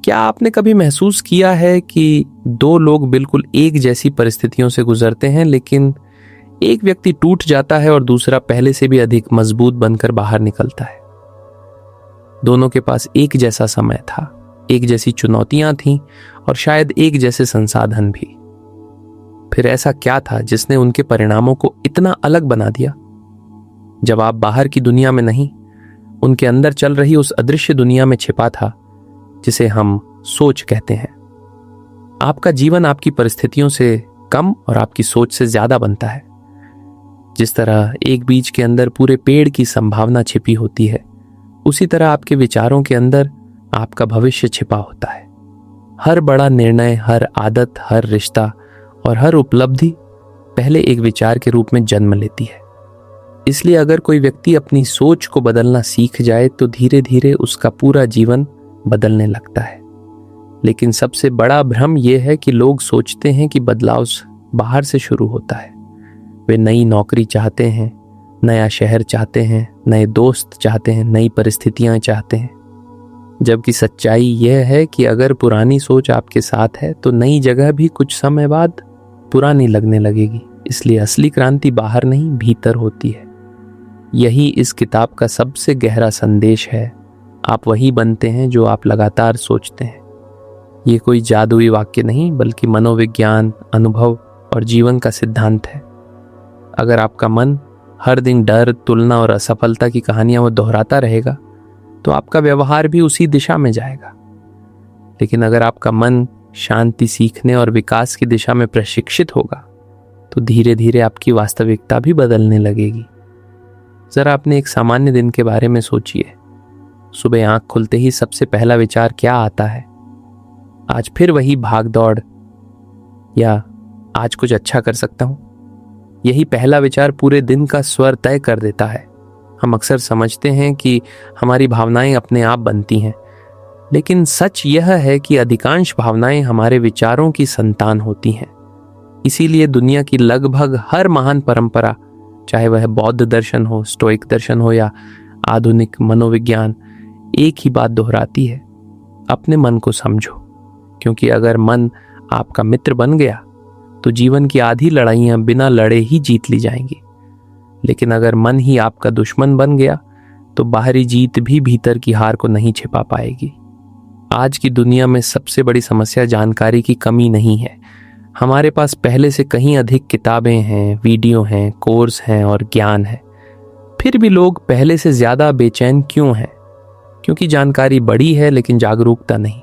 क्या आपने कभी महसूस किया है कि दो लोग बिल्कुल एक जैसी परिस्थितियों से गुजरते हैं, लेकिन एक व्यक्ति टूट जाता है और दूसरा पहले से भी अधिक मजबूत बनकर बाहर निकलता है? दोनों के पास एक जैसा समय था, एक जैसी चुनौतियां थीं और शायद एक जैसे संसाधन भी। फिर ऐसा क्या था जिसने उनके परिणामों को इतना अलग बना दिया? जब आप बाहर की दुनिया में नहीं, उनके अंदर चल रही उस अदृश्य दुनिया में छिपा था जिसे हम सोच कहते हैं। आपका जीवन आपकी परिस्थितियों से कम और आपकी सोच से ज्यादा बनता है। जिस तरह एक बीज के अंदर पूरे पेड़ की संभावना छिपी होती है, उसी तरह आपके विचारों के अंदर आपका भविष्य छिपा होता है। हर बड़ा निर्णय, हर आदत, हर रिश्ता और हर उपलब्धि पहले एक विचार के रूप में जन्म लेती है। इसलिए अगर कोई व्यक्ति अपनी सोच को बदलना सीख जाए तो धीरे धीरे उसका पूरा जीवन बदलने लगता है। लेकिन सबसे बड़ा भ्रम यह है कि लोग सोचते हैं कि बदलाव बाहर से शुरू होता है। वे नई नौकरी चाहते हैं, नया शहर चाहते हैं, नए दोस्त चाहते हैं, नई परिस्थितियां चाहते हैं। जबकि सच्चाई यह है कि अगर पुरानी सोच आपके साथ है तो नई जगह भी कुछ समय बाद पुरानी लगने लगेगी। इसलिए असली क्रांति बाहर नहीं, भीतर होती है। यही इस किताब का सबसे गहरा संदेश है। आप वही बनते हैं जो आप लगातार सोचते हैं। ये कोई जादुई वाक्य नहीं, बल्कि मनोविज्ञान, अनुभव और जीवन का सिद्धांत है। अगर आपका मन हर दिन डर, तुलना और असफलता की कहानियां वो दोहराता रहेगा तो आपका व्यवहार भी उसी दिशा में जाएगा। लेकिन अगर आपका मन शांति, सीखने और विकास की दिशा में प्रशिक्षित होगा तो धीरे धीरे आपकी वास्तविकता भी बदलने लगेगी। जरा अपने एक सामान्य दिन के बारे में सोचिए। सुबह आंख खुलते ही सबसे पहला विचार क्या आता है? आज फिर वही भाग दौड़, या आज कुछ अच्छा कर सकता हूं? यही पहला विचार पूरे दिन का स्वर तय कर देता है। हम अक्सर समझते हैं कि हमारी भावनाएं अपने आप बनती हैं, लेकिन सच यह है कि अधिकांश भावनाएं हमारे विचारों की संतान होती हैं। इसीलिए दुनिया की लगभग हर महान परंपरा, चाहे वह बौद्ध दर्शन हो, स्टोइक दर्शन हो या आधुनिक मनोविज्ञान, एक ही बात दोहराती है: अपने मन को समझो। क्योंकि अगर मन आपका मित्र बन गया तो जीवन की आधी लड़ाइयां बिना लड़े ही जीत ली जाएंगी। लेकिन अगर मन ही आपका दुश्मन बन गया तो बाहरी जीत भी भीतर की हार को नहीं छिपा पाएगी। आज की दुनिया में सबसे बड़ी समस्या जानकारी की कमी नहीं है। हमारे पास पहले से कहीं अधिक किताबें हैं, वीडियो हैं, कोर्स हैं और ज्ञान है। फिर भी लोग पहले से ज्यादा बेचैन क्यों हैं? क्योंकि जानकारी बड़ी है लेकिन जागरूकता नहीं।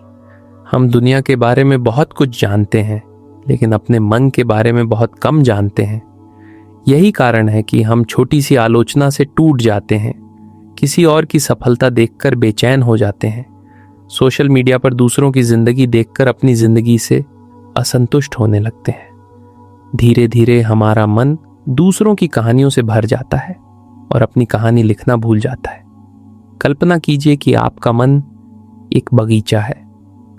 हम दुनिया के बारे में बहुत कुछ जानते हैं, लेकिन अपने मन के बारे में बहुत कम जानते हैं। यही कारण है कि हम छोटी सी आलोचना से टूट जाते हैं, किसी और की सफलता देखकर बेचैन हो जाते हैं, सोशल मीडिया पर दूसरों की जिंदगी देखकर अपनी जिंदगी से असंतुष्ट होने लगते हैं। धीरे धीरे हमारा मन दूसरों की कहानियों से भर जाता है और अपनी कहानी लिखना भूल जाता है। कल्पना कीजिए कि आपका मन एक बगीचा है।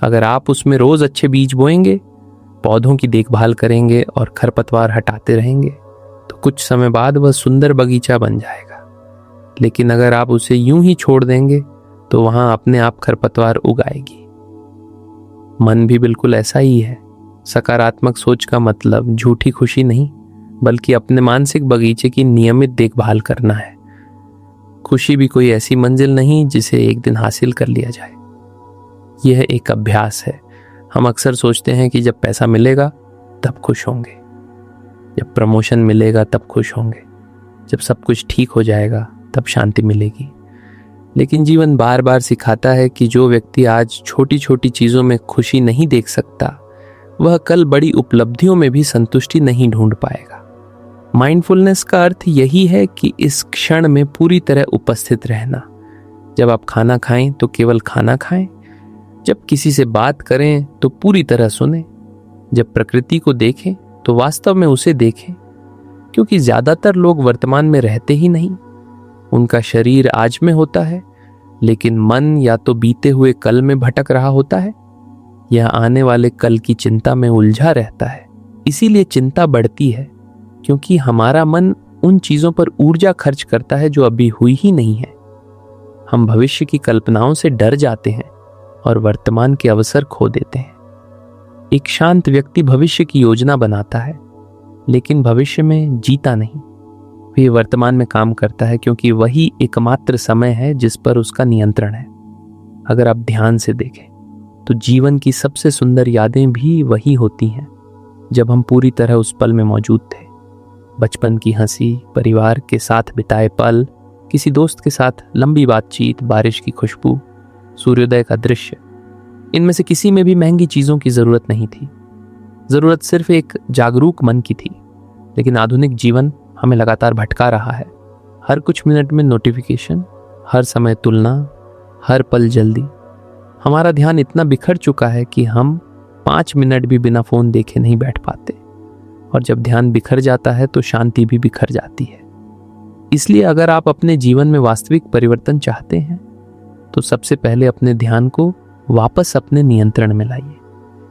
अगर आप उसमें रोज अच्छे बीज बोएंगे, पौधों की देखभाल करेंगे और खरपतवार हटाते रहेंगे तो कुछ समय बाद वह सुंदर बगीचा बन जाएगा। लेकिन अगर आप उसे यूं ही छोड़ देंगे तो वहां अपने आप खरपतवार उग आएगी। मन भी बिल्कुल ऐसा ही है। सकारात्मक सोच का मतलब झूठी खुशी नहीं, बल्कि अपने मानसिक बगीचे की नियमित देखभाल करना है। खुशी भी कोई ऐसी मंजिल नहीं जिसे एक दिन हासिल कर लिया जाए। यह एक अभ्यास है। हम अक्सर सोचते हैं कि जब पैसा मिलेगा तब खुश होंगे, जब प्रमोशन मिलेगा तब खुश होंगे, जब सब कुछ ठीक हो जाएगा तब शांति मिलेगी। लेकिन जीवन बार बार सिखाता है कि जो व्यक्ति आज छोटी छोटी चीजों में खुशी नहीं देख सकता, वह कल बड़ी उपलब्धियों में भी संतुष्टि नहीं ढूंढ पाएगा। माइंडफुलनेस का अर्थ यही है कि इस क्षण में पूरी तरह उपस्थित रहना। जब आप खाना खाएं तो केवल खाना खाएं, जब किसी से बात करें तो पूरी तरह सुनें, जब प्रकृति को देखें तो वास्तव में उसे देखें। क्योंकि ज्यादातर लोग वर्तमान में रहते ही नहीं। उनका शरीर आज में होता है, लेकिन मन या तो बीते हुए कल में भटक रहा होता है या आने वाले कल की चिंता में उलझा रहता है। इसीलिए चिंता बढ़ती है, क्योंकि हमारा मन उन चीजों पर ऊर्जा खर्च करता है जो अभी हुई ही नहीं है। हम भविष्य की कल्पनाओं से डर जाते हैं, और वर्तमान के अवसर खो देते हैं। एक शांत व्यक्ति भविष्य की योजना बनाता है, लेकिन भविष्य में जीता नहीं। वह वर्तमान में काम करता है क्योंकि वही एकमात्र समय है जिस पर उसका नियंत्रण है। अगर आप ध्यान से देखें तो जीवन की सबसे सुंदर यादें भी वही होती हैं जब हम पूरी तरह उस पल में मौजूद थे। बचपन की हंसी, परिवार के साथ बिताए पल, किसी दोस्त के साथ लंबी बातचीत, बारिश की खुशबू, सूर्योदय का दृश्य। इनमें से किसी में भी महंगी चीजों की जरूरत नहीं थी। जरूरत सिर्फ एक जागरूक मन की थी। लेकिन आधुनिक जीवन हमें लगातार भटका रहा है। हर कुछ मिनट में नोटिफिकेशन, हर समय तुलना, हर पल जल्दी। हमारा ध्यान इतना बिखर चुका है कि हम 5 मिनट भी बिना फोन देखे नहीं बैठ पाते। और जब ध्यान बिखर जाता है तो शांति भी बिखर जाती है। इसलिए अगर आप अपने जीवन में वास्तविक परिवर्तन चाहते हैं तो सबसे पहले अपने ध्यान को वापस अपने नियंत्रण में लाइए,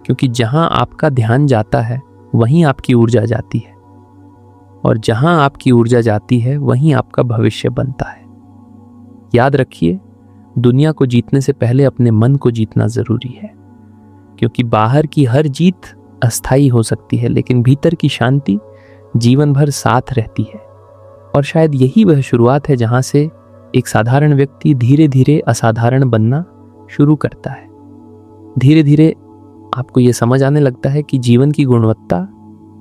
क्योंकि जहां आपका ध्यान जाता है वहीं आपकी ऊर्जा जाती है, और जहां आपकी ऊर्जा जाती है वहीं आपका भविष्य बनता है। याद रखिए, दुनिया को जीतने से पहले अपने मन को जीतना जरूरी है, क्योंकि बाहर की हर जीत अस्थायी हो सकती है, लेकिन भीतर की शांति जीवन भर साथ रहती है। और शायद यही वह शुरुआत है जहां से एक साधारण व्यक्ति धीरे धीरे असाधारण बनना शुरू करता है। धीरे धीरे आपको यह समझ आने लगता है कि जीवन की गुणवत्ता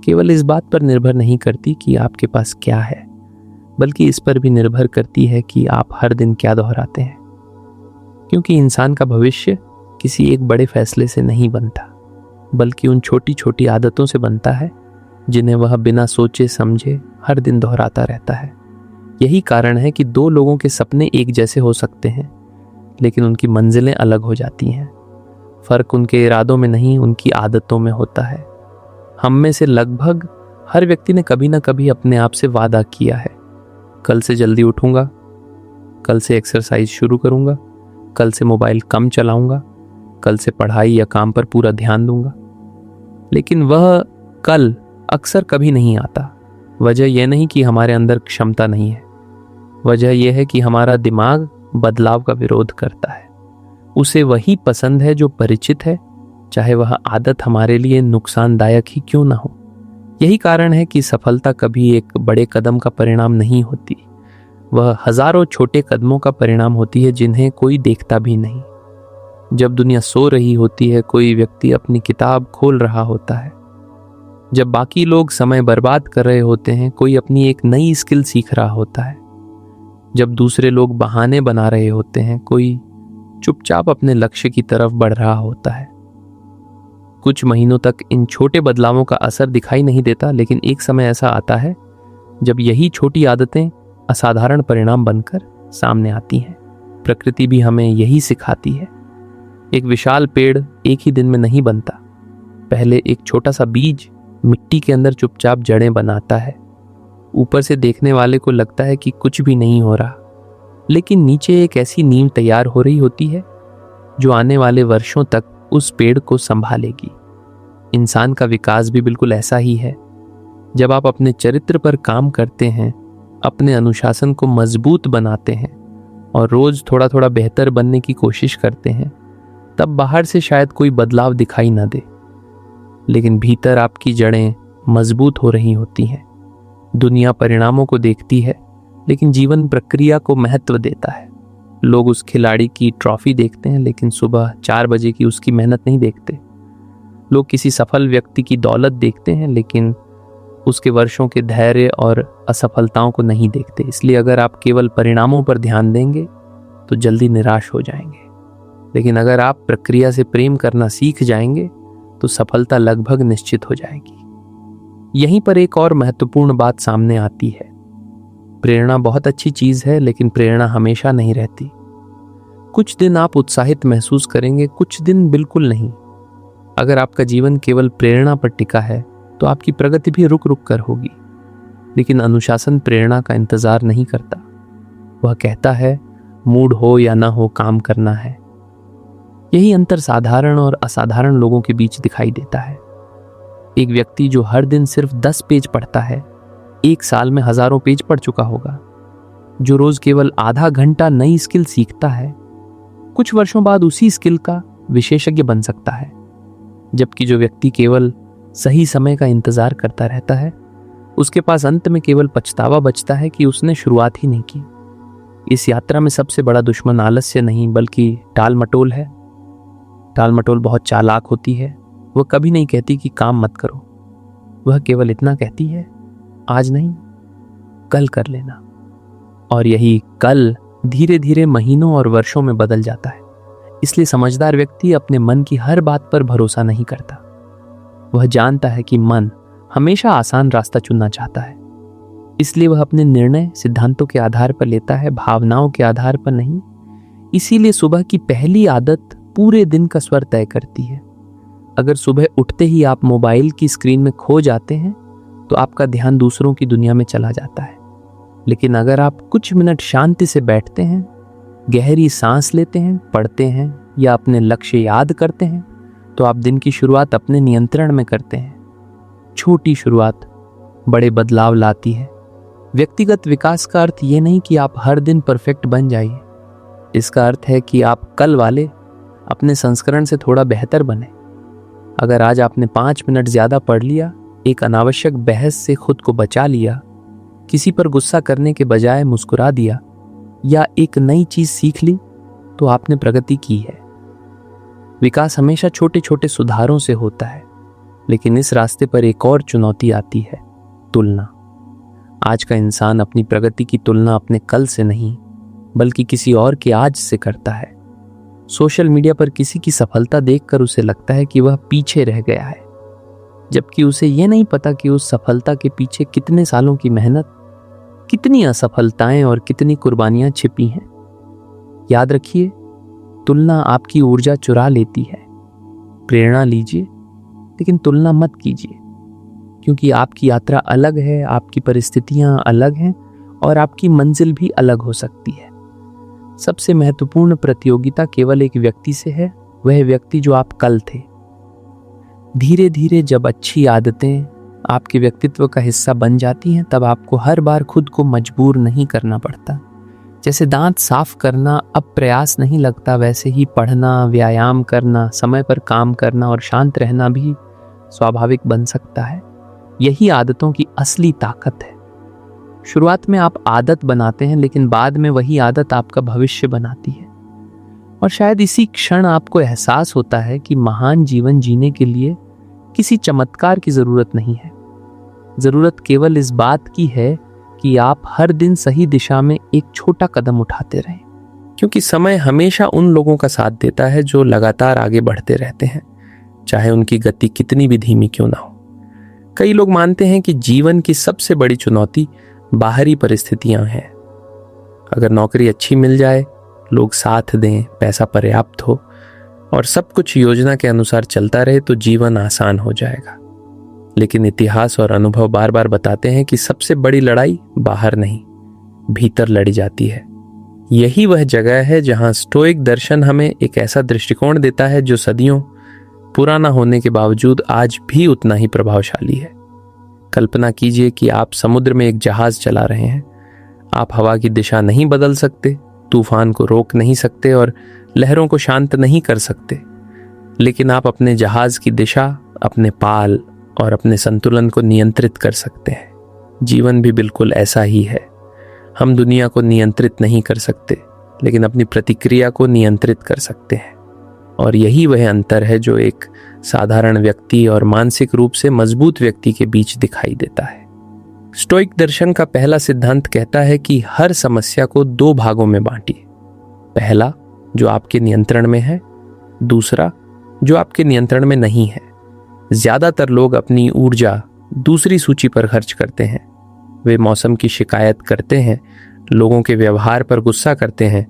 केवल इस बात पर निर्भर नहीं करती कि आपके पास क्या है, बल्कि इस पर भी निर्भर करती है कि आप हर दिन क्या दोहराते हैं। क्योंकि इंसान का भविष्य किसी एक बड़े फैसले से नहीं बनता, बल्कि उन छोटी छोटी आदतों से बनता है जिन्हें वह बिना सोचे समझे हर दिन दोहराता रहता है। यही कारण है कि 2 लोगों के सपने एक जैसे हो सकते हैं, लेकिन उनकी मंजिलें अलग हो जाती हैं। फर्क उनके इरादों में नहीं, उनकी आदतों में होता है। हम में से लगभग हर व्यक्ति ने कभी ना कभी अपने आप से वादा किया है, कल से जल्दी उठूंगा, कल से एक्सरसाइज शुरू करूंगा, कल से मोबाइल कम चलाऊंगा, कल से पढ़ाई या काम पर पूरा ध्यान दूंगा। लेकिन वह कल अक्सर कभी नहीं आता। वजह यह नहीं कि हमारे अंदर क्षमता नहीं है, वजह यह है कि हमारा दिमाग बदलाव का विरोध करता है। उसे वही पसंद है जो परिचित है, चाहे वह आदत हमारे लिए नुकसानदायक ही क्यों ना हो। यही कारण है कि सफलता कभी एक बड़े कदम का परिणाम नहीं होती, वह हजारों छोटे कदमों का परिणाम होती है जिन्हें कोई देखता भी नहीं। जब दुनिया सो रही होती है, कोई व्यक्ति अपनी किताब खोल रहा होता है। जब बाकी लोग समय बर्बाद कर रहे होते हैं, कोई अपनी एक नई स्किल सीख रहा होता है। जब दूसरे लोग बहाने बना रहे होते हैं, कोई चुपचाप अपने लक्ष्य की तरफ बढ़ रहा होता है। कुछ महीनों तक इन छोटे बदलावों का असर दिखाई नहीं देता, लेकिन एक समय ऐसा आता है जब यही छोटी आदतें असाधारण परिणाम बनकर सामने आती हैं। प्रकृति भी हमें यही सिखाती है। एक विशाल पेड़ एक ही दिन में नहीं बनता। पहले एक छोटा सा बीज मिट्टी के अंदर चुपचाप जड़ें बनाता है। ऊपर से देखने वाले को लगता है कि कुछ भी नहीं हो रहा, लेकिन नीचे एक ऐसी नींव तैयार हो रही होती है जो आने वाले वर्षों तक उस पेड़ को संभालेगी। इंसान का विकास भी बिल्कुल ऐसा ही है। जब आप अपने चरित्र पर काम करते हैं, अपने अनुशासन को मजबूत बनाते हैं और रोज थोड़ा थोड़ा बेहतर बनने की कोशिश करते हैं, तब बाहर से शायद कोई बदलाव दिखाई ना दे, लेकिन भीतर आपकी जड़ें मजबूत हो रही होती हैं। दुनिया परिणामों को देखती है, लेकिन जीवन प्रक्रिया को महत्व देता है। लोग उस खिलाड़ी की ट्रॉफी देखते हैं, लेकिन सुबह 4 बजे की उसकी मेहनत नहीं देखते। लोग किसी सफल व्यक्ति की दौलत देखते हैं, लेकिन उसके वर्षों के धैर्य और असफलताओं को नहीं देखते। इसलिए अगर आप केवल परिणामों पर ध्यान देंगे तो जल्दी निराश हो जाएंगे, लेकिन अगर आप प्रक्रिया से प्रेम करना सीख जाएंगे तो सफलता लगभग निश्चित हो जाएगी। यहीं पर एक और महत्वपूर्ण बात सामने आती है। प्रेरणा बहुत अच्छी चीज है, लेकिन प्रेरणा हमेशा नहीं रहती। कुछ दिन आप उत्साहित महसूस करेंगे, कुछ दिन बिल्कुल नहीं। अगर आपका जीवन केवल प्रेरणा पर टिका है तो आपकी प्रगति भी रुक रुक कर होगी। लेकिन अनुशासन प्रेरणा का इंतजार नहीं करता। वह कहता है मूड हो या ना हो, काम करना है। यही अंतर साधारण और असाधारण लोगों के बीच दिखाई देता है। एक व्यक्ति जो हर दिन सिर्फ 10 पेज पढ़ता है, 1 साल में हजारों पेज पढ़ चुका होगा। जो रोज केवल आधा घंटा नई स्किल सीखता है, कुछ वर्षों बाद उसी स्किल का विशेषज्ञ बन सकता है, जबकि जो व्यक्ति केवल सही समय का इंतजार करता रहता है, उसके पास अंत में केवल पछतावा बचता है कि उसने शुरुआत ही नहीं की। इस यात्रा में सबसे बड़ा दुश्मन आलस्य नहीं बल्कि टाल मटोल है। टाल मटोल बहुत चालाक होती है। वह कभी नहीं कहती कि काम मत करो, वह केवल इतना कहती है, आज नहीं कल कर लेना। और यही कल धीरे धीरे महीनों और वर्षों में बदल जाता है। इसलिए समझदार व्यक्ति अपने मन की हर बात पर भरोसा नहीं करता। वह जानता है कि मन हमेशा आसान रास्ता चुनना चाहता है, इसलिए वह अपने निर्णय सिद्धांतों के आधार पर लेता है, भावनाओं के आधार पर नहीं। इसीलिए सुबह की पहली आदत पूरे दिन का स्वर तय करती है। अगर सुबह उठते ही आप मोबाइल की स्क्रीन में खो जाते हैं तो आपका ध्यान दूसरों की दुनिया में चला जाता है। लेकिन अगर आप कुछ मिनट शांति से बैठते हैं, गहरी सांस लेते हैं, पढ़ते हैं या अपने लक्ष्य याद करते हैं, तो आप दिन की शुरुआत अपने नियंत्रण में करते हैं। छोटी शुरुआत बड़े बदलाव लाती है। व्यक्तिगत विकास का अर्थ ये नहीं कि आप हर दिन परफेक्ट बन जाइए। इसका अर्थ है कि आप कल वाले अपने संस्करण से थोड़ा बेहतर बने। अगर आज आपने 5 मिनट ज्यादा पढ़ लिया, एक अनावश्यक बहस से खुद को बचा लिया, किसी पर गुस्सा करने के बजाय मुस्कुरा दिया या एक नई चीज सीख ली, तो आपने प्रगति की है। विकास हमेशा छोटे छोटे सुधारों से होता है, लेकिन इस रास्ते पर एक और चुनौती आती है, तुलना। आज का इंसान अपनी प्रगति की तुलना अपने कल से नहीं बल्कि किसी और के आज से करता है। सोशल मीडिया पर किसी की सफलता देखकर उसे लगता है कि वह पीछे रह गया है, जबकि उसे यह नहीं पता कि उस सफलता के पीछे कितने सालों की मेहनत, कितनी असफलताएं और कितनी कुर्बानियां छिपी हैं। याद रखिए, तुलना आपकी ऊर्जा चुरा लेती है। प्रेरणा लीजिए, लेकिन तुलना मत कीजिए, क्योंकि आपकी यात्रा अलग है, आपकी परिस्थितियां अलग हैं और आपकी मंजिल भी अलग हो सकती है। सबसे महत्वपूर्ण प्रतियोगिता केवल एक व्यक्ति से है, वह व्यक्ति जो आप कल थे। धीरे धीरे जब अच्छी आदतें आपके व्यक्तित्व का हिस्सा बन जाती हैं, तब आपको हर बार खुद को मजबूर नहीं करना पड़ता। जैसे दांत साफ करना अब प्रयास नहीं लगता, वैसे ही पढ़ना, व्यायाम करना, समय पर काम करना और शांत रहना भी स्वाभाविक बन सकता है। यही आदतों की असली ताकत है। शुरुआत में आप आदत बनाते हैं, लेकिन बाद में वही आदत आपका भविष्य बनाती है। और शायद इसी क्षण आपको एहसास होता है कि महान जीवन जीने के लिए किसी चमत्कार की जरूरत नहीं है। जरूरत केवल इस बात की है कि आप हर दिन सही दिशा में एक छोटा कदम उठाते रहें, क्योंकि समय हमेशा उन लोगों का साथ देता है जो लगातार आगे बढ़ते रहते हैं, चाहे उनकी गति कितनी भी धीमी क्यों ना हो। कई लोग मानते हैं कि जीवन की सबसे बड़ी चुनौती बाहरी परिस्थितियां हैं। अगर नौकरी अच्छी मिल जाए, लोग साथ दें, पैसा पर्याप्त हो और सब कुछ योजना के अनुसार चलता रहे, तो जीवन आसान हो जाएगा। लेकिन इतिहास और अनुभव बार बार बताते हैं कि सबसे बड़ी लड़ाई बाहर नहीं, भीतर लड़ी जाती है। यही वह जगह है जहां स्टोइक दर्शन हमें एक ऐसा दृष्टिकोण देता है जो सदियों पुराना होने के बावजूद आज भी उतना ही प्रभावशाली है। कल्पना कीजिए कि आप समुद्र में एक जहाज चला रहे हैं। आप हवा की दिशा नहीं बदल सकते, तूफान को रोक नहीं सकते और लहरों को शांत नहीं कर सकते, लेकिन आप अपने जहाज की दिशा, अपने पाल और अपने संतुलन को नियंत्रित कर सकते हैं। जीवन भी बिल्कुल ऐसा ही है। हम दुनिया को नियंत्रित नहीं कर सकते, लेकिन अपनी प्रतिक्रिया को नियंत्रित कर सकते हैं। और यही वह अंतर है जो एक साधारण व्यक्ति और मानसिक रूप से मजबूत व्यक्ति के बीच दिखाई देता है। स्टोइक दर्शन का पहला सिद्धांत कहता है कि हर समस्या को 2 भागों में बांटिए। पहला, जो आपके नियंत्रण में है, दूसरा, जो आपके नियंत्रण में नहीं है। ज्यादातर लोग अपनी ऊर्जा दूसरी सूची पर खर्च करते हैं। वे मौसम की शिकायत करते हैं, लोगों के व्यवहार पर गुस्सा करते हैं,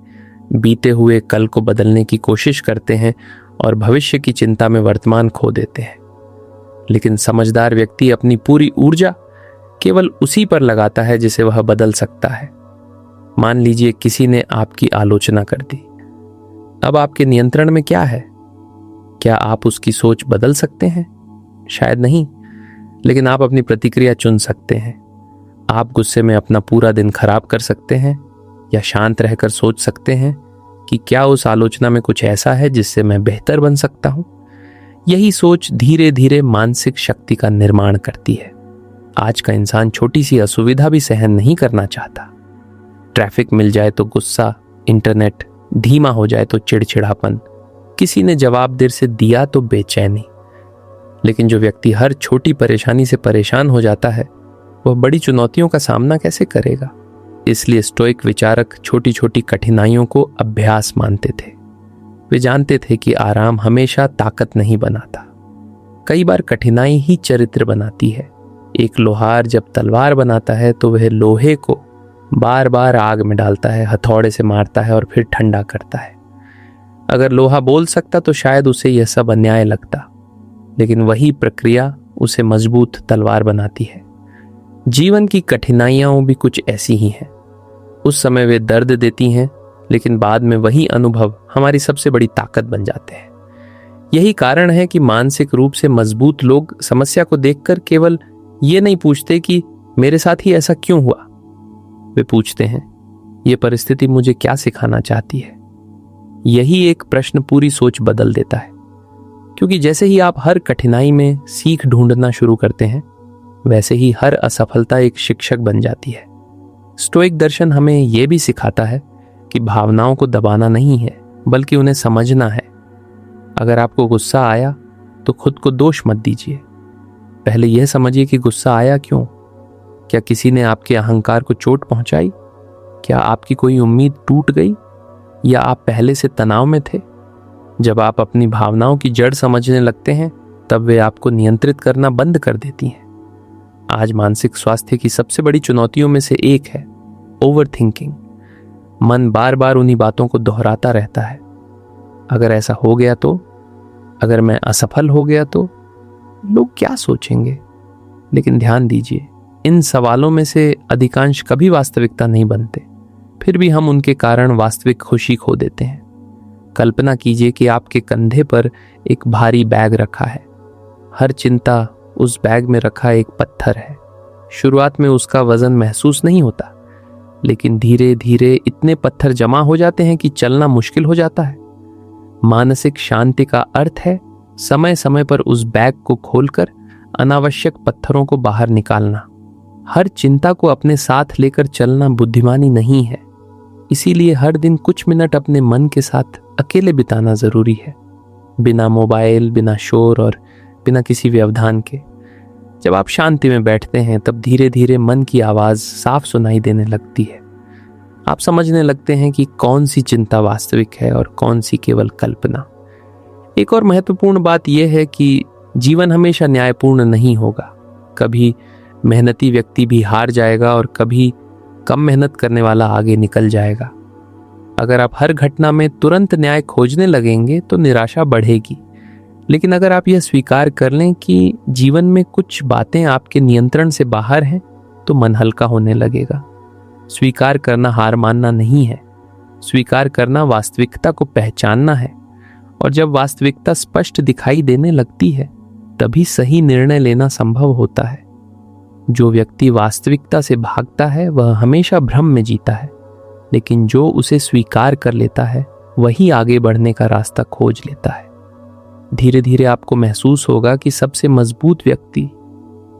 बीते हुए कल को बदलने की कोशिश करते हैं और भविष्य की चिंता में वर्तमान खो देते हैं। लेकिन समझदार व्यक्ति अपनी पूरी ऊर्जा केवल उसी पर लगाता है जिसे वह बदल सकता है। मान लीजिए किसी ने आपकी आलोचना कर दी। अब आपके नियंत्रण में क्या है? क्या आप उसकी सोच बदल सकते हैं? शायद नहीं, लेकिन आप अपनी प्रतिक्रिया चुन सकते हैं। आप गुस्से में अपना पूरा दिन खराब कर सकते हैं या शांत रहकर सोच सकते हैं कि क्या उस आलोचना में कुछ ऐसा है जिससे मैं बेहतर बन सकता हूं। यही सोच धीरे धीरे मानसिक शक्ति का निर्माण करती है। आज का इंसान छोटी सी असुविधा भी सहन नहीं करना चाहता। ट्रैफिक मिल जाए तो गुस्सा, इंटरनेट धीमा हो जाए तो चिड़चिड़ापन, किसी ने जवाब देर से दिया तो बेचैनी। लेकिन जो व्यक्ति हर छोटी परेशानी से परेशान हो जाता है, वह बड़ी चुनौतियों का सामना कैसे करेगा। इसलिए स्टोइक विचारक छोटी छोटी कठिनाइयों को अभ्यास मानते थे। वे जानते थे कि आराम हमेशा ताकत नहीं बनाता, कई बार कठिनाई ही चरित्र बनाती है। एक लोहार जब तलवार बनाता है तो वह लोहे को बार बार आग में डालता है, हथौड़े से मारता है और फिर ठंडा करता है। अगर लोहा बोल सकता तो शायद उसे यह सब अन्याय लगता, लेकिन वही प्रक्रिया उसे मजबूत तलवार बनाती है। जीवन की कठिनाइयां भी कुछ ऐसी ही हैं। उस समय वे दर्द देती हैं, लेकिन बाद में वही अनुभव हमारी सबसे बड़ी ताकत बन जाते हैं। यही कारण है कि मानसिक रूप से मजबूत लोग समस्या को देखकर केवल ये नहीं पूछते कि मेरे साथ ही ऐसा क्यों हुआ। वे पूछते हैं, ये परिस्थिति मुझे क्या सिखाना चाहती है। यही एक प्रश्न पूरी सोच बदल देता है, क्योंकि जैसे ही आप हर कठिनाई में सीख ढूंढना शुरू करते हैं, वैसे ही हर असफलता एक शिक्षक बन जाती है। स्टोइक दर्शन हमें यह भी सिखाता है कि भावनाओं को दबाना नहीं है, बल्कि उन्हें समझना है। अगर आपको गुस्सा आया तो खुद को दोष मत दीजिए। पहले यह समझिए कि गुस्सा आया क्यों। क्या किसी ने आपके अहंकार को चोट पहुंचाई? क्या आपकी कोई उम्मीद टूट गई? या आप पहले से तनाव में थे? जब आप अपनी भावनाओं की जड़ समझने लगते हैं, तब वे आपको नियंत्रित करना बंद कर देती हैं। आज मानसिक स्वास्थ्य की सबसे बड़ी चुनौतियों में से एक है ओवर थिंकिंग। मन बार बार उन्हीं बातों को दोहराता रहता है। अगर ऐसा हो गया तो, अगर मैं असफल हो गया तो, लोग क्या सोचेंगे। लेकिन ध्यान दीजिए, इन सवालों में से अधिकांश कभी वास्तविकता नहीं बनते। फिर भी हम उनके कारण वास्तविक खुशी खो देते हैं। कल्पना कीजिए कि आपके कंधे पर एक भारी बैग रखा है। हर चिंता उस बैग में रखा एक पत्थर है। शुरुआत में उसका वजन महसूस नहीं होता, लेकिन धीरे धीरे इतने पत्थर जमा हो जाते हैं कि चलना मुश्किल हो जाता है। मानसिक शांति का अर्थ है समय समय पर उस बैग को खोलकर अनावश्यक पत्थरों को बाहर निकालना। हर चिंता को अपने साथ लेकर चलना बुद्धिमानी नहीं है। इसीलिए हर दिन कुछ मिनट अपने मन के साथ अकेले बिताना जरूरी है, बिना मोबाइल, बिना शोर और बिना किसी व्यवधान के। जब आप शांति में बैठते हैं, तब धीरे धीरे मन की आवाज साफ सुनाई देने लगती है। आप समझने लगते हैं कि कौन सी चिंता वास्तविक है और कौन सी केवल कल्पना। एक और महत्वपूर्ण बात यह है कि जीवन हमेशा न्यायपूर्ण नहीं होगा। कभी मेहनती व्यक्ति भी हार जाएगा और कभी कम मेहनत करने वाला आगे निकल जाएगा। अगर आप हर घटना में तुरंत न्याय खोजने लगेंगे तो निराशा बढ़ेगी। लेकिन अगर आप यह स्वीकार कर लें कि जीवन में कुछ बातें आपके नियंत्रण से बाहर हैं, तो मन हल्का होने लगेगा। स्वीकार करना हार मानना नहीं है। स्वीकार करना वास्तविकता को पहचानना है। और जब वास्तविकता स्पष्ट दिखाई देने लगती है, तभी सही निर्णय लेना संभव होता है। जो व्यक्ति वास्तविकता से भागता है, वह हमेशा भ्रम में जीता है। लेकिन जो उसे स्वीकार कर लेता है, वही आगे बढ़ने का रास्ता खोज लेता है। धीरे धीरे आपको महसूस होगा कि सबसे मजबूत व्यक्ति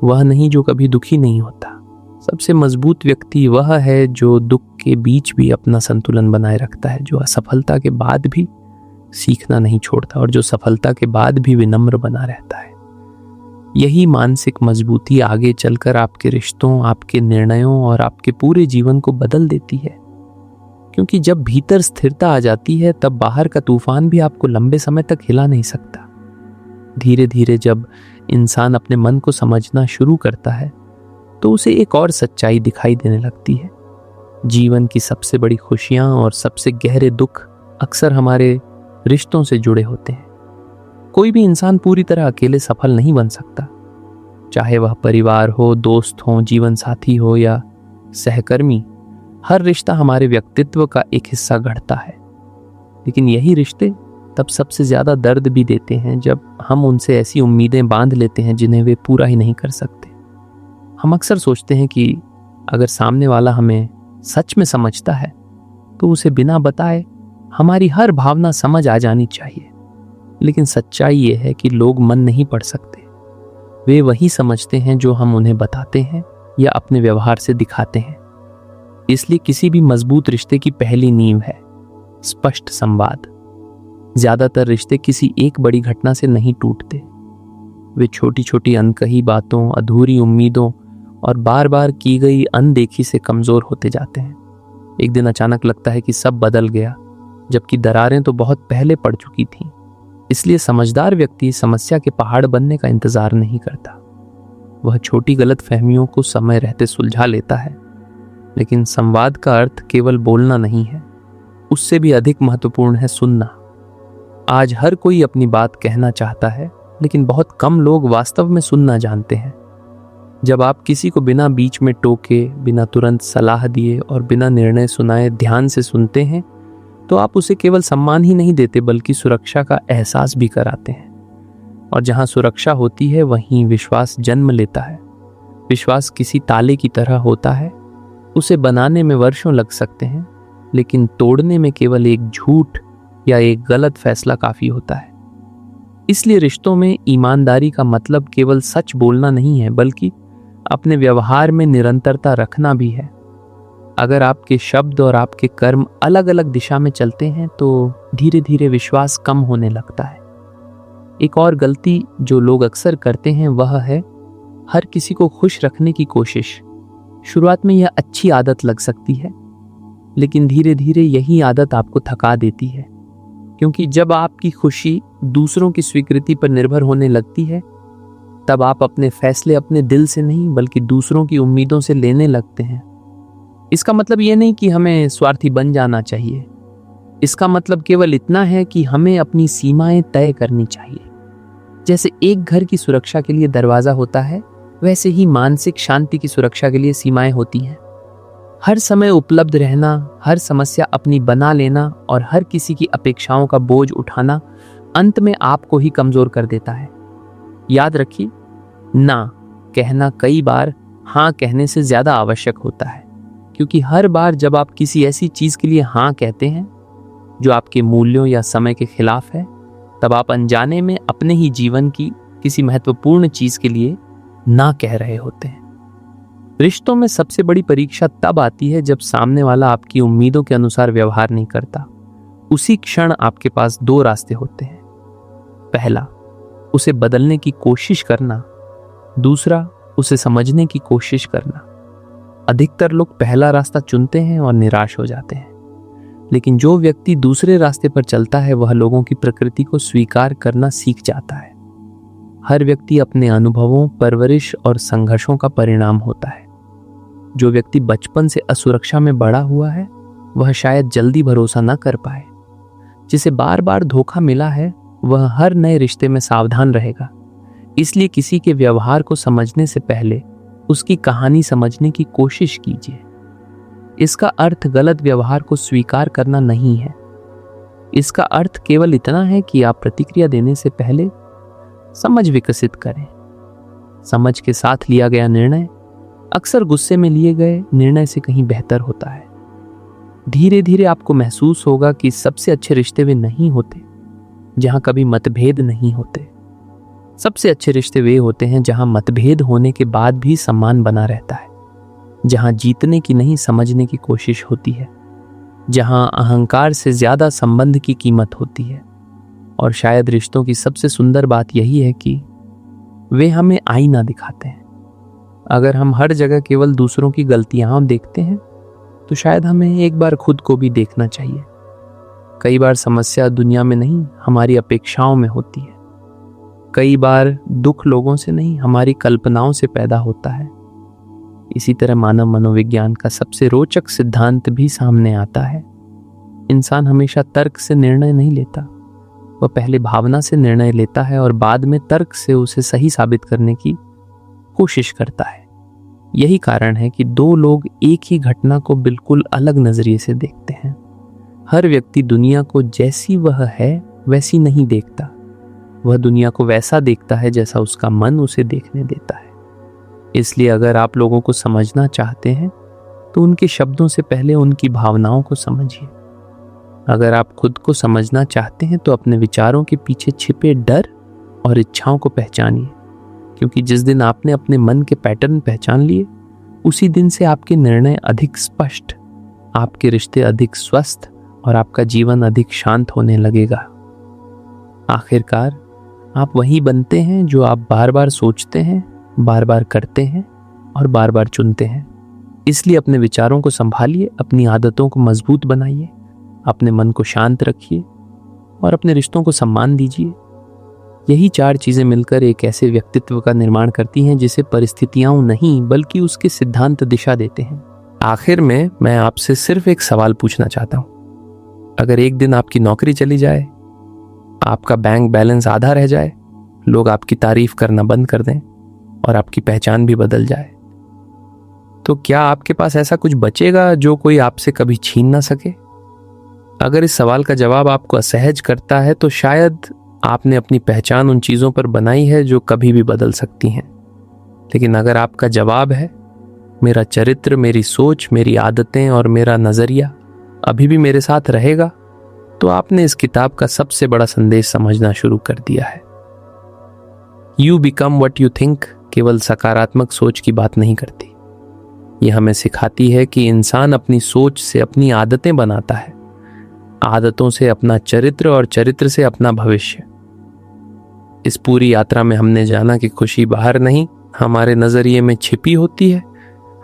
वह नहीं जो कभी दुखी नहीं होता। सबसे मजबूत व्यक्ति वह है जो दुख के बीच भी अपना संतुलन बनाए रखता है, जो असफलता के बाद भी सीखना नहीं छोड़ता और जो सफलता के बाद भी विनम्र बना रहता है। यही मानसिक मजबूती आगे चलकर आपके रिश्तों, आपके निर्णयों और आपके पूरे जीवन को बदल देती है। क्योंकि जब भीतर स्थिरता आ जाती है, तब बाहर का तूफान भी आपको लंबे समय तक हिला नहीं सकता। धीरे धीरे जब इंसान अपने मन को समझना शुरू करता है, तो उसे एक और सच्चाई दिखाई देने लगती है। जीवन की सबसे बड़ी खुशियां और सबसे गहरे दुख अक्सर हमारे रिश्तों से जुड़े होते हैं। कोई भी इंसान पूरी तरह अकेले सफल नहीं बन सकता, चाहे वह परिवार हो, दोस्त हो, जीवन साथी हो या सहकर्मी। हर रिश्ता हमारे व्यक्तित्व का एक हिस्सा गढ़ता है। लेकिन यही रिश्ते तब सबसे ज्यादा दर्द भी देते हैं जब हम उनसे ऐसी उम्मीदें बांध लेते हैं जिन्हें वे पूरा ही नहीं कर सकते। हम अक्सर सोचते हैं कि अगर सामने वाला हमें सच में समझता है तो उसे बिना बताए हमारी हर भावना समझ आ जानी चाहिए। लेकिन सच्चाई ये है कि लोग मन नहीं पढ़ सकते। वे वही समझते हैं जो हम उन्हें बताते हैं या अपने व्यवहार से दिखाते हैं। इसलिए किसी भी मजबूत रिश्ते की पहली नींव है स्पष्ट संवाद। ज्यादातर रिश्ते किसी एक बड़ी घटना से नहीं टूटते। वे छोटी छोटी अनकही बातों, अधूरी उम्मीदों और बार बार की गई अनदेखी से कमजोर होते जाते हैं। एक दिन अचानक लगता है कि सब बदल गया, जबकि दरारें तो बहुत पहले पड़ चुकी थीं। इसलिए समझदार व्यक्ति समस्या के पहाड़ बनने का इंतजार नहीं करता। वह छोटी गलतफहमियों को समय रहते सुलझा लेता है। लेकिन संवाद का अर्थ केवल बोलना नहीं है, उससे भी अधिक महत्वपूर्ण है सुनना। आज हर कोई अपनी बात कहना चाहता है, लेकिन बहुत कम लोग वास्तव में सुनना जानते हैं। जब आप किसी को बिना बीच में टोके, बिना तुरंत सलाह दिए और बिना निर्णय सुनाए ध्यान से सुनते हैं, तो आप उसे केवल सम्मान ही नहीं देते बल्कि सुरक्षा का एहसास भी कराते हैं। और जहां सुरक्षा होती है वहीं विश्वास जन्म लेता है। विश्वास किसी ताले की तरह होता है। उसे बनाने में वर्षों लग सकते हैं, लेकिन तोड़ने में केवल एक झूठ या एक गलत फैसला काफी होता है। इसलिए रिश्तों में ईमानदारी का मतलब केवल सच बोलना नहीं है, बल्कि अपने व्यवहार में निरंतरता रखना भी है। अगर आपके शब्द और आपके कर्म अलग अलग दिशा में चलते हैं तो धीरे धीरे विश्वास कम होने लगता है। एक और गलती जो लोग अक्सर करते हैं वह है हर किसी को खुश रखने की कोशिश। शुरुआत में यह अच्छी आदत लग सकती है, लेकिन धीरे धीरे यही आदत आपको थका देती है। क्योंकि जब आपकी खुशी दूसरों की स्वीकृति पर निर्भर होने लगती है, तब आप अपने फैसले अपने दिल से नहीं बल्कि दूसरों की उम्मीदों से लेने लगते हैं। इसका मतलब यह नहीं कि हमें स्वार्थी बन जाना चाहिए। इसका मतलब केवल इतना है कि हमें अपनी सीमाएं तय करनी चाहिए। जैसे एक घर की सुरक्षा के लिए दरवाजा होता है, वैसे ही मानसिक शांति की सुरक्षा के लिए सीमाएं होती हैं। हर समय उपलब्ध रहना, हर समस्या अपनी बना लेना और हर किसी की अपेक्षाओं का बोझ उठाना अंत में आपको ही कमजोर कर देता है। याद रखिए, ना कहना कई बार हाँ कहने से ज्यादा आवश्यक होता है। क्योंकि हर बार जब आप किसी ऐसी चीज के लिए हाँ कहते हैं जो आपके मूल्यों या समय के खिलाफ है, तब आप अनजाने में अपने ही जीवन की किसी महत्वपूर्ण चीज के लिए ना कह रहे होते हैं। रिश्तों में सबसे बड़ी परीक्षा तब आती है जब सामने वाला आपकी उम्मीदों के अनुसार व्यवहार नहीं करता। उसी क्षण आपके पास दो रास्ते होते हैं। पहला, उसे बदलने की कोशिश करना। दूसरा, उसे समझने की कोशिश करना। अधिकतर लोग पहला रास्ता चुनते हैं और निराश हो जाते हैं। लेकिन जो व्यक्ति दूसरे रास्ते पर चलता है वह लोगों की प्रकृति को स्वीकार करना सीख जाता है। हर व्यक्ति अपने अनुभवों, परवरिश और संघर्षों का परिणाम होता है। जो व्यक्ति बचपन से असुरक्षा में बड़ा हुआ है वह शायद जल्दी भरोसा न कर पाए। जिसे बार बार धोखा मिला है वह हर नए रिश्ते में सावधान रहेगा। इसलिए किसी के व्यवहार को समझने से पहले उसकी कहानी समझने की कोशिश कीजिए। इसका अर्थ गलत व्यवहार को स्वीकार करना नहीं है। इसका अर्थ केवल इतना है कि आप प्रतिक्रिया देने से पहले समझ विकसित करें। समझ के साथ लिया गया निर्णय अक्सर गुस्से में लिए गए निर्णय से कहीं बेहतर होता है। धीरे धीरे आपको महसूस होगा कि सबसे अच्छे रिश्ते वे नहीं होते जहां कभी मतभेद नहीं होते। सबसे अच्छे रिश्ते वे होते हैं जहां मतभेद होने के बाद भी सम्मान बना रहता है, जहां जीतने की नहीं समझने की कोशिश होती है, जहां अहंकार से ज्यादा संबंध की कीमत होती है। और शायद रिश्तों की सबसे सुंदर बात यही है कि वे हमें आईना दिखाते हैं। अगर हम हर जगह केवल दूसरों की गलतियां देखते हैं तो शायद हमें एक बार खुद को भी देखना चाहिए। कई बार समस्या दुनिया में नहीं, हमारी अपेक्षाओं में होती है। कई बार दुख लोगों से नहीं, हमारी कल्पनाओं से पैदा होता है। इसी तरह मानव मनोविज्ञान का सबसे रोचक सिद्धांत भी सामने आता है। इंसान हमेशा तर्क से निर्णय नहीं लेता, वह पहले भावना से निर्णय लेता है और बाद में तर्क से उसे सही साबित करने की कोशिश करता है। यही कारण है कि दो लोग एक ही घटना को बिल्कुल अलग नजरिए से देखते हैं। हर व्यक्ति दुनिया को जैसी वह है वैसी नहीं देखता। वह दुनिया को वैसा देखता है जैसा उसका मन उसे देखने देता है। इसलिए अगर आप लोगों को समझना चाहते हैं तो उनके शब्दों से पहले उनकी भावनाओं को समझिए। अगर आप खुद को समझना चाहते हैं तो अपने विचारों के पीछे छिपे डर और इच्छाओं को पहचानिए, क्योंकि जिस दिन आपने अपने मन के पैटर्न पहचान लिए, उसी दिन से आपके निर्णय अधिक स्पष्ट, आपके रिश्ते अधिक स्वस्थ और आपका जीवन अधिक शांत होने लगेगा। आखिरकार आप वही बनते हैं जो आप बार बार सोचते हैं, बार बार करते हैं और बार बार चुनते हैं। इसलिए अपने विचारों को संभालिए, अपनी आदतों को मजबूत बनाइए, अपने मन को शांत रखिए और अपने रिश्तों को सम्मान दीजिए। यही 4 चीजें मिलकर एक ऐसे व्यक्तित्व का निर्माण करती हैं जिसे परिस्थितियां नहीं बल्कि उसके सिद्धांत दिशा देते हैं। आखिर में मैं आपसे सिर्फ एक सवाल पूछना चाहता हूं। अगर एक दिन आपकी नौकरी चली जाए, आपका बैंक बैलेंस आधा रह जाए, लोग आपकी तारीफ करना बंद कर दें और आपकी पहचान भी बदल जाए, तो क्या आपके पास ऐसा कुछ बचेगा जो कोई आपसे कभी छीन ना सके? अगर इस सवाल का जवाब आपको असहज करता है तो शायद आपने अपनी पहचान उन चीजों पर बनाई है जो कभी भी बदल सकती हैं। लेकिन अगर आपका जवाब है मेरा चरित्र, मेरी सोच, मेरी आदतें और मेरा नजरिया अभी भी मेरे साथ रहेगा, तो आपने इस किताब का सबसे बड़ा संदेश समझना शुरू कर दिया है। You become what you think केवल सकारात्मक सोच की बात नहीं करती। यह हमें सिखाती है कि इंसान अपनी सोच से अपनी आदतें बनाता है, आदतों से अपना चरित्र और चरित्र से अपना भविष्य। इस पूरी यात्रा में हमने जाना कि खुशी बाहर नहीं, हमारे नजरिए में छिपी होती है।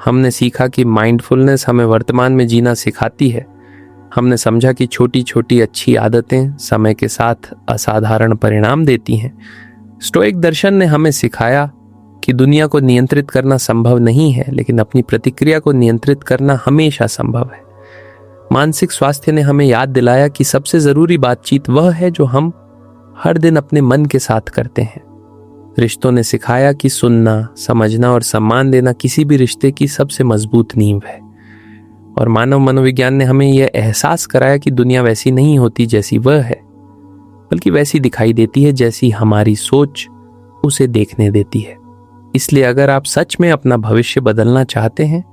हमने सीखा कि माइंडफुलनेस हमें वर्तमान में जीना सिखाती है। हमने समझा कि छोटी छोटी अच्छी आदतें समय के साथ असाधारण परिणाम देती हैं। स्टोइक दर्शन ने हमें सिखाया कि दुनिया को नियंत्रित करना संभव नहीं है, लेकिन अपनी प्रतिक्रिया को नियंत्रित करना हमेशा संभव है। मानसिक स्वास्थ्य ने हमें याद दिलाया कि सबसे जरूरी बातचीत वह है जो हम हर दिन अपने मन के साथ करते हैं। रिश्तों ने सिखाया कि सुनना, समझना और सम्मान देना किसी भी रिश्ते की सबसे मजबूत नींव है। और मानव मनोविज्ञान ने हमें यह एहसास कराया कि दुनिया वैसी नहीं होती जैसी वह है, बल्कि वैसी दिखाई देती है जैसी हमारी सोच उसे देखने देती है। इसलिए अगर आप सच में अपना भविष्य बदलना चाहते हैं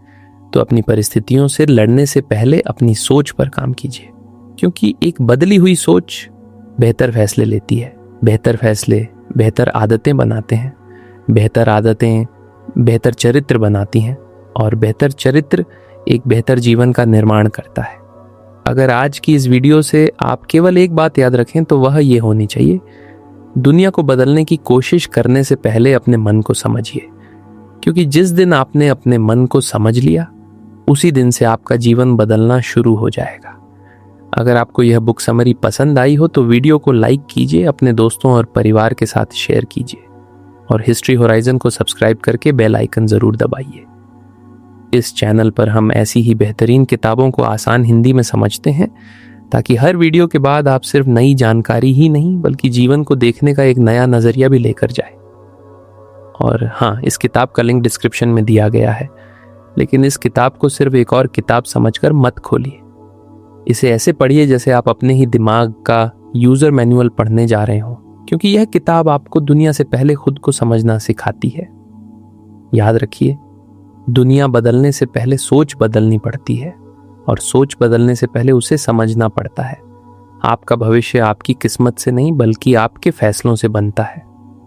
तो अपनी परिस्थितियों से लड़ने से पहले अपनी सोच पर काम कीजिए, क्योंकि एक बदली हुई सोच बेहतर फैसले लेती है। बेहतर फैसले बेहतर आदतें बनाते हैं, बेहतर आदतें बेहतर चरित्र बनाती हैं और बेहतर चरित्र एक बेहतर जीवन का निर्माण करता है। अगर आज की इस वीडियो से आप केवल एक बात याद रखें तो वह ये होनी चाहिए, दुनिया को बदलने की कोशिश करने से पहले अपने मन को समझिए, क्योंकि जिस दिन आपने अपने मन को समझ लिया, उसी दिन से आपका जीवन बदलना शुरू हो जाएगा। अगर आपको यह बुक समरी पसंद आई हो तो वीडियो को लाइक कीजिए, अपने दोस्तों और परिवार के साथ शेयर कीजिए और हिस्ट्री होराइजन को सब्सक्राइब करके बेल आइकन जरूर दबाइए। इस चैनल पर हम ऐसी ही बेहतरीन किताबों को आसान हिंदी में समझते हैं, ताकि हर वीडियो के बाद आप सिर्फ नई जानकारी ही नहीं बल्कि जीवन को देखने का एक नया नजरिया भी लेकर जाए। और हाँ, इस किताब का लिंक डिस्क्रिप्शन में दिया गया है, लेकिन इस किताब को सिर्फ एक और किताब समझकर मत खोलिए। इसे ऐसे पढ़िए जैसे आप अपने ही दिमाग का यूजर मैनुअल पढ़ने जा रहे हो, क्योंकि यह किताब आपको दुनिया से पहले खुद को समझना सिखाती है। याद रखिए, दुनिया बदलने से पहले सोच बदलनी पड़ती है और सोच बदलने से पहले उसे समझना पड़ता है। आपका भविष्य आपकी किस्मत से नहीं बल्कि आपके फैसलों से बनता है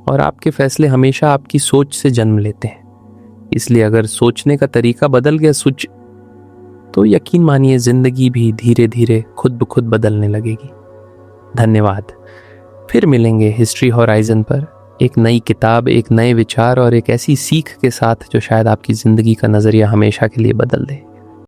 और आपके फैसले हमेशा आपकी सोच से जन्म लेते हैं। इसलिए अगर सोचने का तरीका बदल गया तो यकीन मानिए जिंदगी भी धीरे धीरे खुद ब खुद बदलने लगेगी। धन्यवाद। फिर मिलेंगे हिस्ट्री होराइजन पर एक नई किताब, एक नए विचार और एक ऐसी सीख के साथ जो शायद आपकी जिंदगी का नजरिया हमेशा के लिए बदल दे।